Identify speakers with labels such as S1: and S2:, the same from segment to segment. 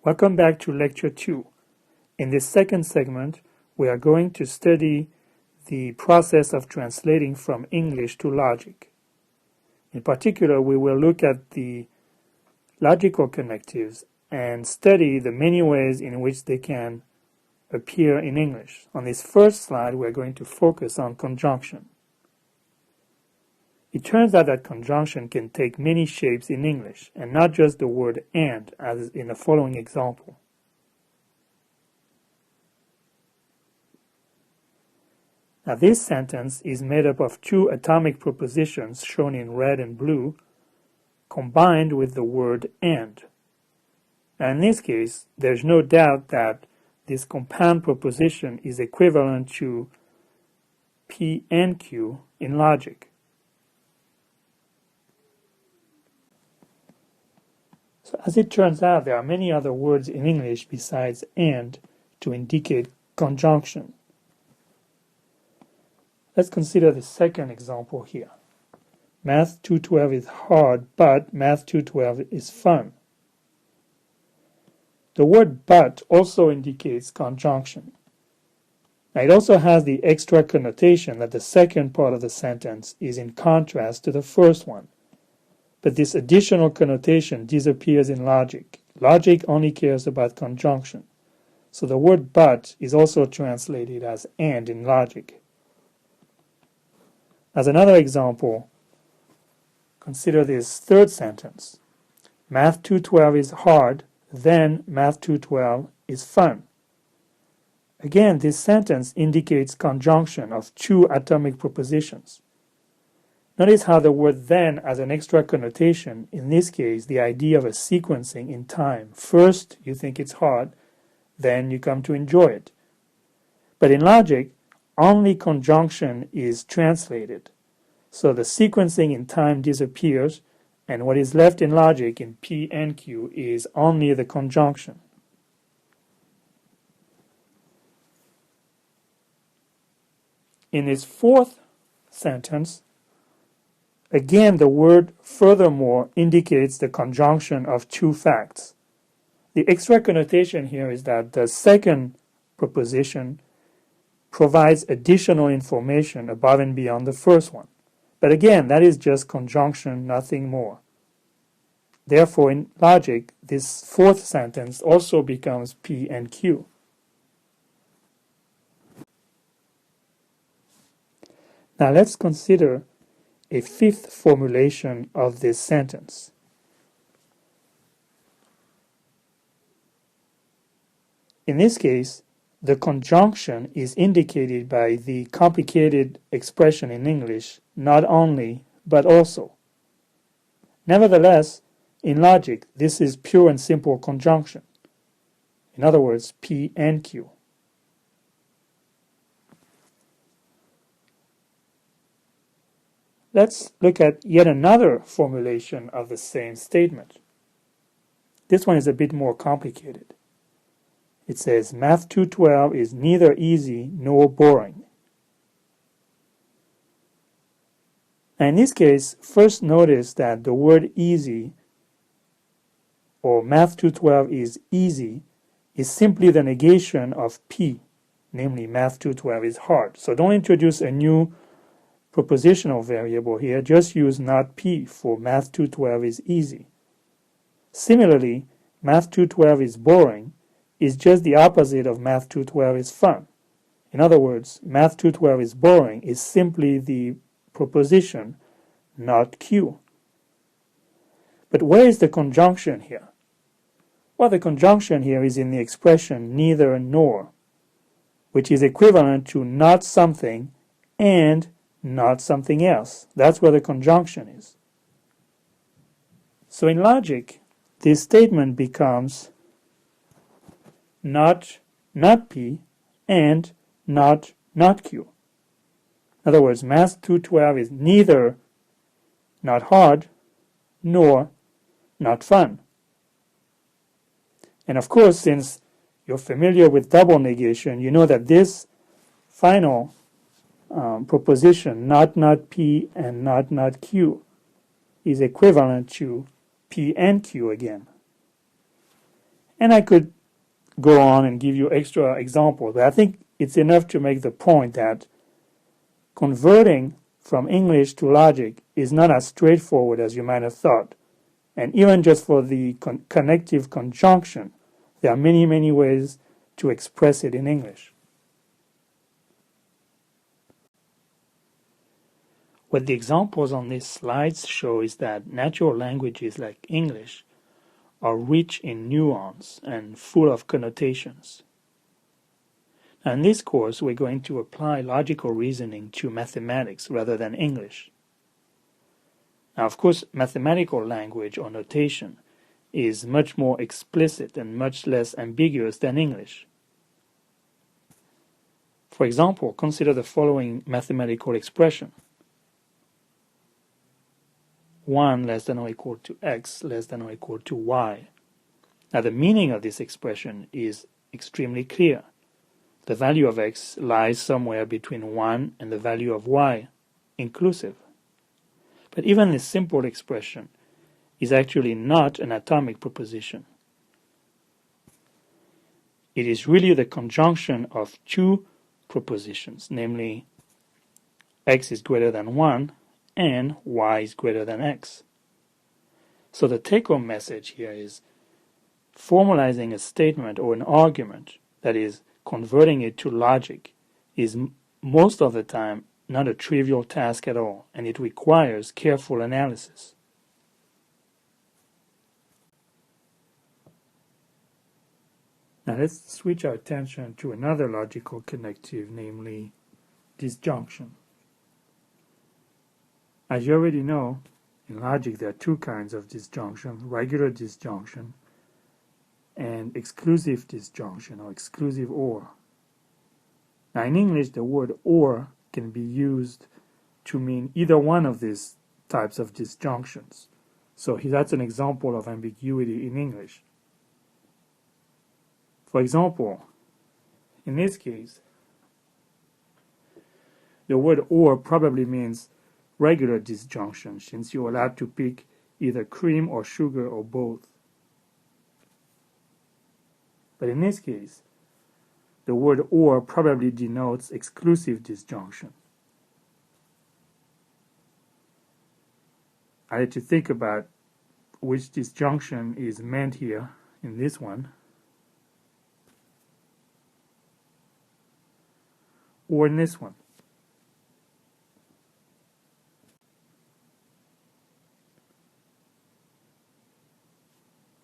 S1: Welcome back to Lecture 2. In this second segment, we are going to study the process of translating from English to logic. In particular, we will look at the logical connectives and study the many ways in which they can appear in English. On this first slide, we are going to focus on conjunction. It turns out that conjunction can take many shapes in English, and not just the word and, as in the following example. Now, this sentence is made up of two atomic propositions shown in red and blue, combined with the word and. Now, in this case, there's no doubt that this compound proposition is equivalent to P and Q in logic. So as it turns out, there are many other words in English besides and to indicate conjunction. Let's consider the second example here. Math 212 is hard, but Math 212 is fun. The word but also indicates conjunction. Now, it also has the extra connotation that the second part of the sentence is in contrast to the first one. But this additional connotation disappears in logic. Logic only cares about conjunction. So the word but is also translated as and in logic. As another example, consider this third sentence. Math 212 is hard, then Math 212 is fun. Again, this sentence indicates conjunction of two atomic propositions. Notice how the word then has an extra connotation, in this case, the idea of a sequencing in time. First, you think it's hard, then you come to enjoy it. But in logic, only conjunction is translated. So the sequencing in time disappears, and what is left in logic in P and Q is only the conjunction. In this fourth sentence, again, the word furthermore indicates the conjunction of two facts. The extra connotation here is that the second proposition provides additional information above and beyond the first one. But again, that is just conjunction, nothing more. Therefore, in logic, this fourth sentence also becomes P and Q. Now let's consider a fifth formulation of this sentence. In this case, the conjunction is indicated by the complicated expression in English, not only, but also. Nevertheless, in logic, this is pure and simple conjunction. In other words, P and Q. Let's look at yet another formulation of the same statement. This one is a bit more complicated. It says, Math 212 is neither easy nor boring. Now in this case, first notice that the word easy, or Math 212 is easy, is simply the negation of P, namely Math 212 is hard. So don't introduce a new propositional variable here, just use not P for Math 212 is easy. Similarly, Math 212 is boring is just the opposite of Math 212 is fun. In other words, Math 212 is boring is simply the proposition, not Q. But where is the conjunction here? Well, the conjunction here is in the expression neither nor, which is equivalent to not something and not something else. That's where the conjunction is. So in logic, this statement becomes not P and not Q. In other words, Math 212 is neither not hard nor not fun. And of course, since you're familiar with double negation, you know that this final proposition, not P and not Q, is equivalent to P and Q again. And I could go on and give you extra examples, but I think it's enough to make the point that converting from English to logic is not as straightforward as you might have thought. And even just for the connective conjunction, there are many, many ways to express it in English. What the examples on these slides show is that natural languages like English are rich in nuance and full of connotations. Now in this course, we're going to apply logical reasoning to mathematics rather than English. Now, of course, mathematical language or notation is much more explicit and much less ambiguous than English. For example, consider the following mathematical expression. 1 less than or equal to x less than or equal to y. Now, the meaning of this expression is extremely clear. The value of x lies somewhere between 1 and the value of y, inclusive. But even this simple expression is actually not an atomic proposition. It is really the conjunction of two propositions, namely x is greater than 1 and y is greater than x. So the take-home message here is formalizing a statement or an argument, that is, converting it to logic, is most of the time not a trivial task at all, and it requires careful analysis. Now let's switch our attention to another logical connective, namely disjunction. As you already know, in logic there are two kinds of disjunction: regular disjunction and exclusive disjunction, or exclusive or. Now in English, the word or can be used to mean either one of these types of disjunctions. So that's an example of ambiguity in English. For example, in this case, the word or probably means regular disjunction, since you're allowed to pick either cream or sugar or both. But in this case, the word or probably denotes exclusive disjunction. I had to think about which disjunction is meant here in this one, or in this one.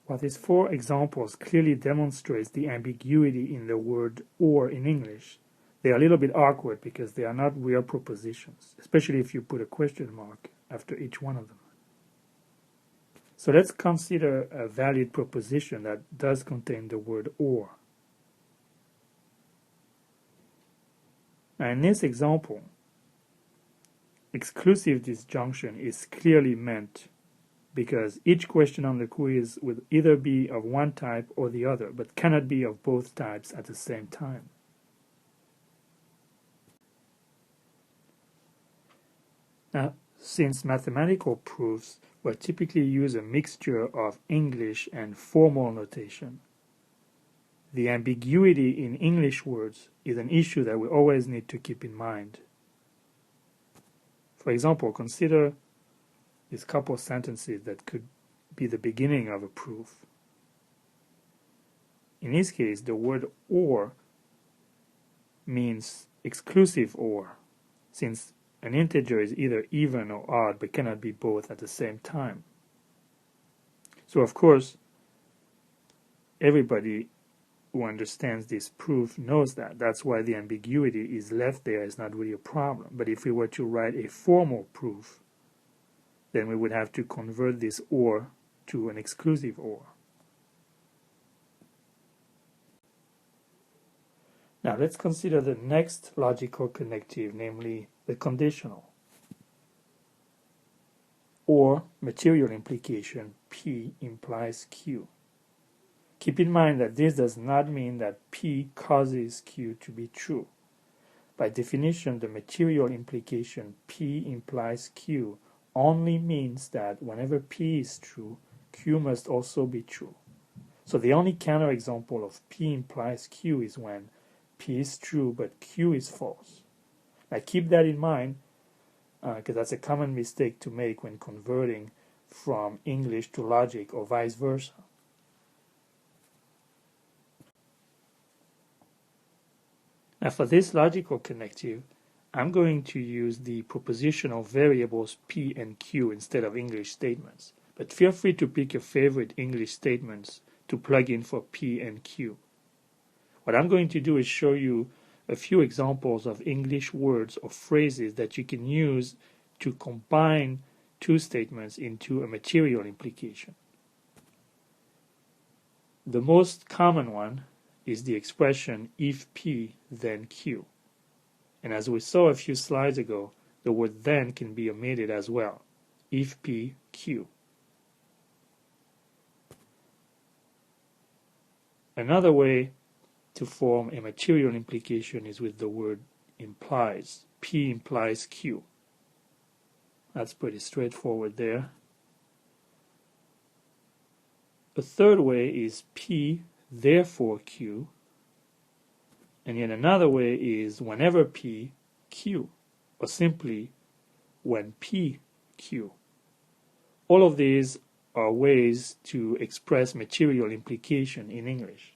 S1: While these four examples clearly demonstrates the ambiguity in the word or in English, they are a little bit awkward because they are not real propositions, especially if you put a question mark after each one of them. So let's consider a valid proposition that does contain the word or. Now in this example, exclusive disjunction is clearly meant because each question on the quiz would either be of one type or the other, but cannot be of both types at the same time. Now, since mathematical proofs will typically use a mixture of English and formal notation, the ambiguity in English words is an issue that we always need to keep in mind. For example, consider these couple sentences that could be the beginning of a proof. In this case, the word or means exclusive or, since an integer is either even or odd but cannot be both at the same time. So of course, everybody who understands this proof knows that. That's why the ambiguity is left there. It's not really a problem. But if we were to write a formal proof, then we would have to convert this or to an exclusive or. Now let's consider the next logical connective, namely the conditional, or material implication P implies Q. Keep in mind that this does not mean that P causes Q to be true. By definition, the material implication P implies Q only means that whenever P is true, Q must also be true. So the only counterexample of P implies Q is when P is true but Q is false. Now keep that in mind, because that's a common mistake to make when converting from English to logic or vice versa. Now for this logical connective, I'm going to use the propositional variables P and Q instead of English statements. But feel free to pick your favorite English statements to plug in for P and Q. What I'm going to do is show you a few examples of English words or phrases that you can use to combine two statements into a material implication. The most common one is the expression if P then Q. And as we saw a few slides ago, the word then can be omitted as well. If P, Q. Another way to form a material implication is with the word implies. P implies Q. That's pretty straightforward there. A third way is P, therefore Q. And yet another way is whenever P, Q, or simply when P, Q. All of these are ways to express material implication in English.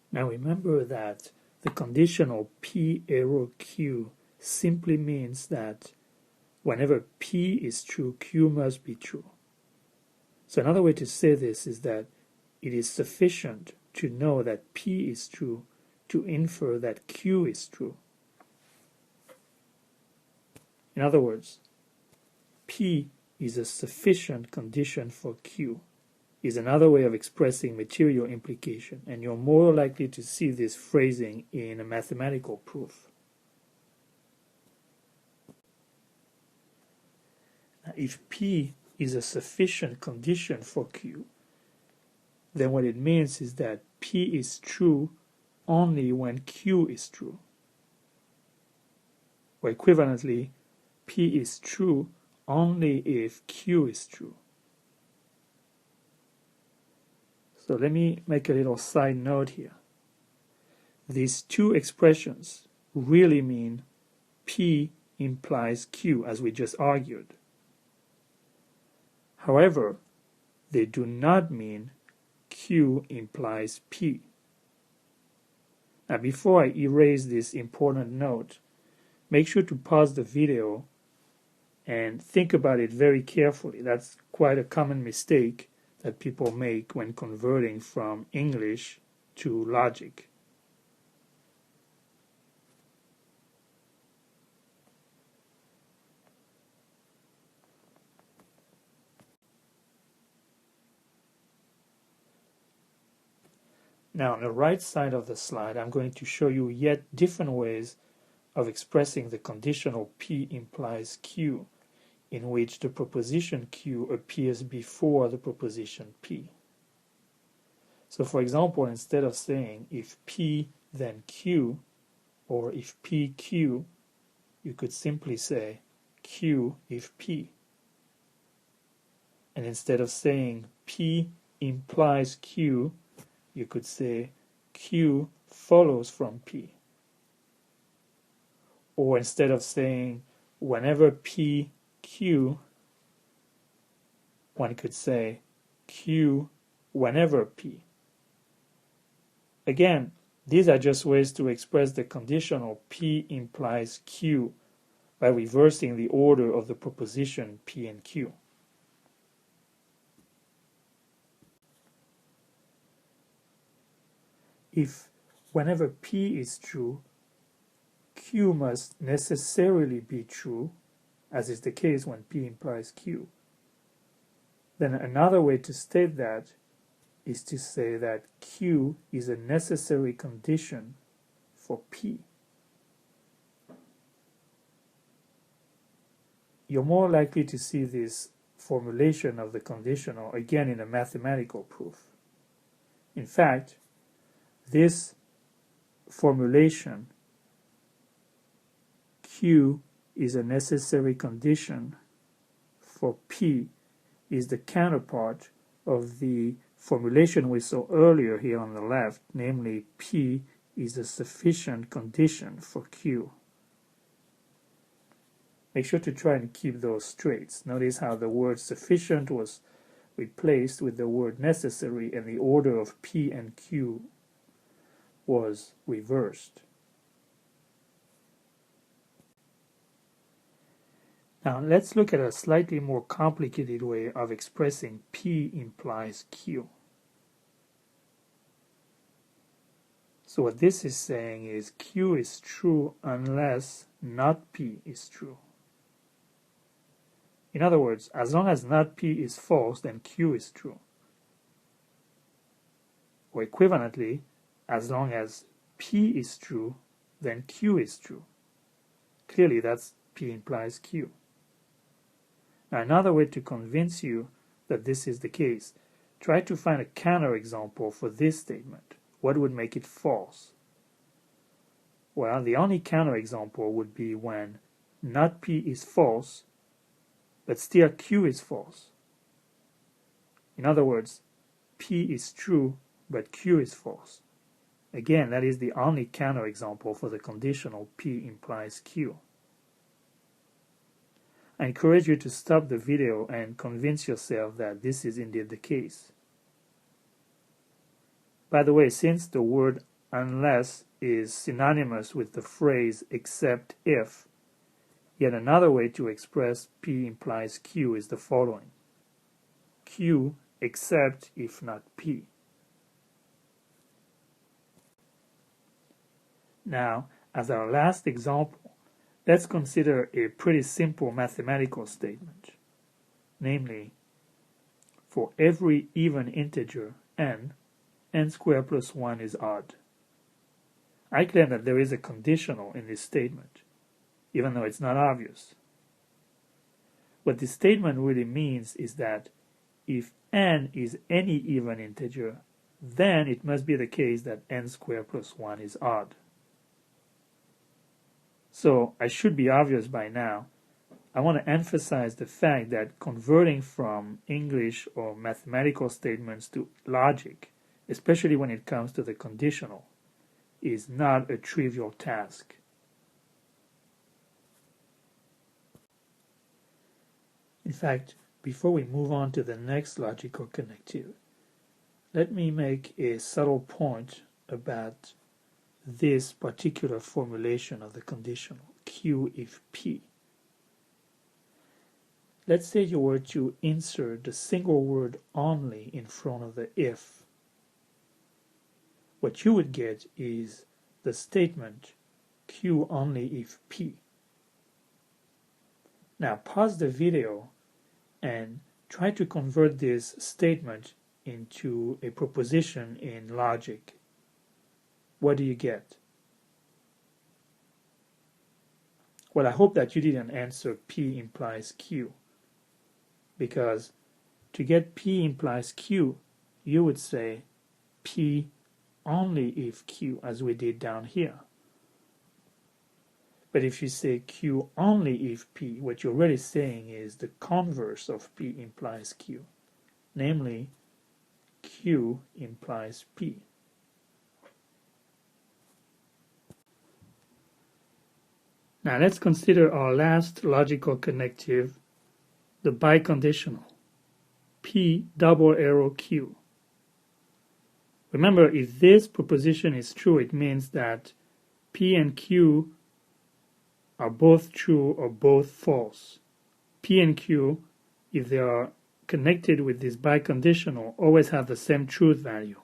S1: Now remember that the conditional P arrow Q simply means that whenever P is true, Q must be true. So another way to say this is that it is sufficient to know that P is true to infer that Q is true. In other words, P is a sufficient condition for Q is another way of expressing material implication, and you're more likely to see this phrasing in a mathematical proof. Now, if P is a sufficient condition for Q, then what it means is that P is true only when Q is true. Or equivalently, P is true only if Q is true. So let me make a little side note here. These two expressions really mean P implies Q, as we just argued. However, they do not mean Q implies P. Now, before I erase this important note, make sure to pause the video and think about it very carefully. That's quite a common mistake that people make when converting from English to logic. Now, on the right side of the slide, I'm going to show you yet different ways of expressing the conditional P implies Q, in which the proposition Q appears before the proposition P. So for example, instead of saying if P then Q, or if P Q, you could simply say Q if P. And instead of saying P implies Q, you could say Q follows from P. Or instead of saying whenever P Q, one could say Q whenever P. Again, these are just ways to express the conditional P implies Q by reversing the order of the proposition P and Q. If whenever P is true, Q must necessarily be true, as is the case when P implies Q, then another way to state that is to say that Q is a necessary condition for P. You're more likely to see this formulation of the conditional again in a mathematical proof. In fact, this formulation, Q is a necessary condition for P, is the counterpart of the formulation we saw earlier here on the left, namely P is a sufficient condition for Q. Make sure to try and keep those straight. Notice how the word sufficient was replaced with the word necessary, and the order of P and Q was reversed. Now let's look at a slightly more complicated way of expressing P implies Q. So what this is saying is Q is true unless not P is true. In other words, as long as not P is false, then Q is true. Or equivalently, as long as P is true, then Q is true. Clearly, that's P implies Q. Now, another way to convince you that this is the case, try to find a counterexample for this statement. What would make it false? Well, the only counterexample would be when not P is false, but still Q is false. In other words, P is true, but Q is false. Again, that is the only counterexample for the conditional P implies Q. I encourage you to stop the video and convince yourself that this is indeed the case. By the way, since the word unless is synonymous with the phrase except if, yet another way to express P implies Q is the following: Q except if not P. Now, as our last example, let's consider a pretty simple mathematical statement. Namely, for every even integer n squared plus 1 is odd. I claim that there is a conditional in this statement, even though it's not obvious. What this statement really means is that if n is any even integer, then it must be the case that n squared plus 1 is odd. So, I should be obvious by now. I want to emphasize the fact that converting from English or mathematical statements to logic, especially when it comes to the conditional, is not a trivial task. In fact, before we move on to the next logical connective, let me make a subtle point about this particular formulation of the conditional, Q if P. Let's say you were to insert the single word only in front of the if. What you would get is the statement Q only if P. Now pause the video and try to convert this statement into a proposition in logic. What do you get? Well, I hope that you didn't answer P implies Q, because to get P implies Q, you would say P only if Q, as we did down here. But if you say Q only if P, what you're really saying is the converse of P implies Q, namely Q implies P. Now let's consider our last logical connective, the biconditional, P double arrow Q. Remember, if this proposition is true, it means that P and Q are both true or both false. P and Q, if they are connected with this biconditional, always have the same truth value.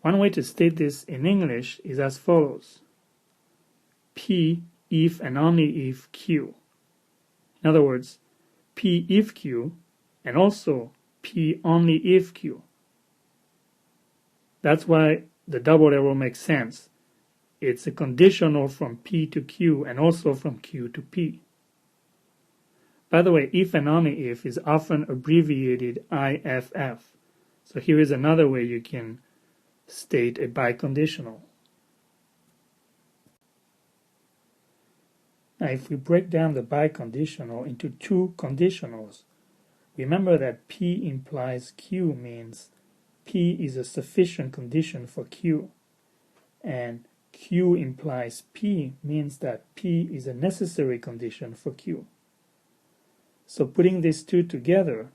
S1: One way to state this in English is as follows: P if and only if Q. In other words, P if Q and also P only if Q. That's why the double arrow makes sense. It's a conditional from P to Q and also from Q to P. By the way, if and only if is often abbreviated IFF. So here is another way you can state a biconditional. Now if we break down the biconditional into two conditionals, Remember that P implies Q means P is a sufficient condition for Q, and Q implies P means that P is a necessary condition for Q. So putting these two together,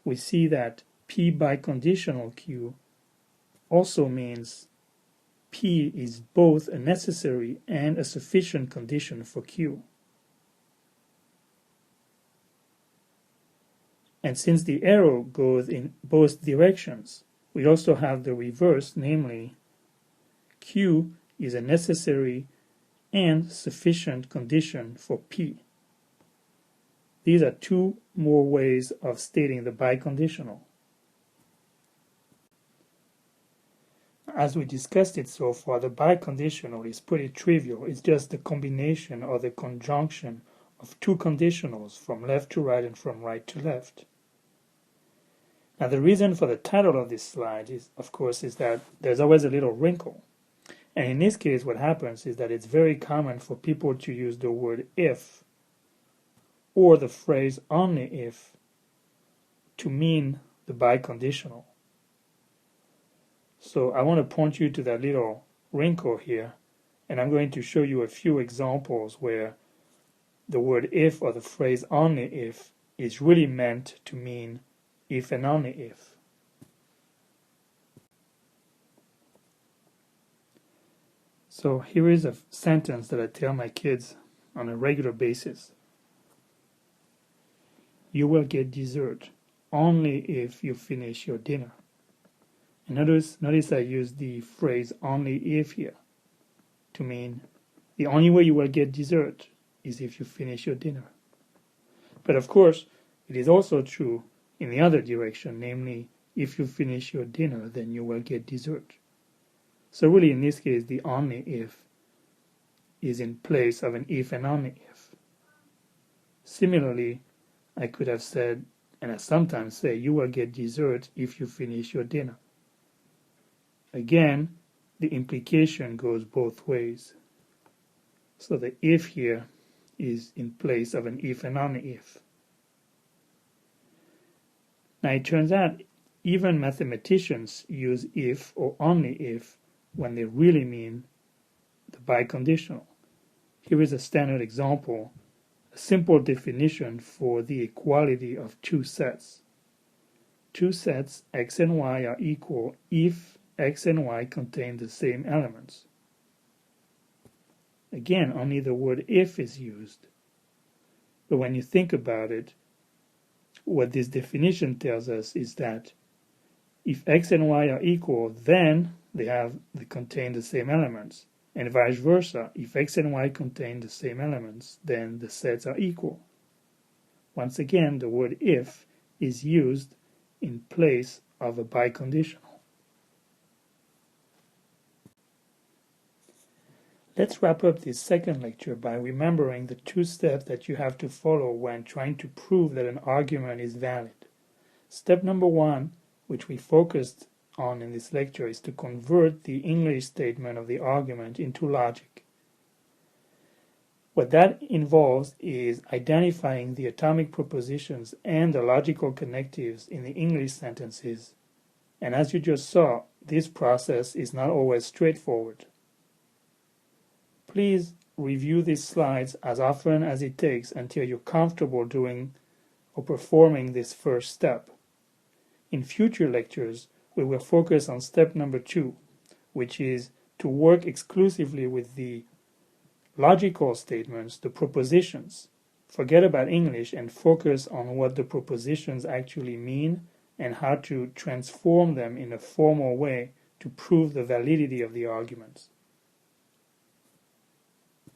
S1: we see that P biconditional Q also means P is both a necessary and a sufficient condition for Q. And since the arrow goes in both directions, we also have the reverse, namely Q is a necessary and sufficient condition for P. These are two more ways of stating the biconditional. As we discussed it so far, the biconditional is pretty trivial. It's just the combination or the conjunction of two conditionals from left to right and from right to left. Now the reason for the title of this slide is, of course, is that there's always a little wrinkle. And in this case, what happens is that it's very common for people to use the word if or the phrase only if to mean the biconditional. So I want to point you to that little wrinkle here, and I'm going to show you a few examples where the word if or the phrase only if is really meant to mean if and only if. So here is a sentence that I tell my kids on a regular basis. You will get dessert only if you finish your dinner. And notice I use the phrase only if here to mean the only way you will get dessert is if you finish your dinner. But of course, it is also true in the other direction, namely, if you finish your dinner, then you will get dessert. So really, in this case, the only if is in place of an if and only if. Similarly, I could have said, and I sometimes say, you will get dessert if you finish your dinner. Again, the implication goes both ways. So the if here is in place of an if and only if. Now it turns out even mathematicians use if or only if when they really mean the biconditional. Here is a standard example, a simple definition for the equality of two sets. Two sets x and y are equal if x and y contain the same elements. Again, only the word if is used. But when you think about it, what this definition tells us is that if x and y are equal, then they contain the same elements. And vice versa, if x and y contain the same elements, then the sets are equal. Once again, the word if is used in place of a biconditional. Let's wrap up this second lecture by remembering the two steps that you have to follow when trying to prove that an argument is valid. Step number one, which we focused on in this lecture, is to convert the English statement of the argument into logic. What that involves is identifying the atomic propositions and the logical connectives in the English sentences. And as you just saw, this process is not always straightforward. Please review these slides as often as it takes until you're comfortable doing or performing this first step. In future lectures, we will focus on step number 2, which is to work exclusively with the logical statements, the propositions. Forget about English and focus on what the propositions actually mean and how to transform them in a formal way to prove the validity of the arguments.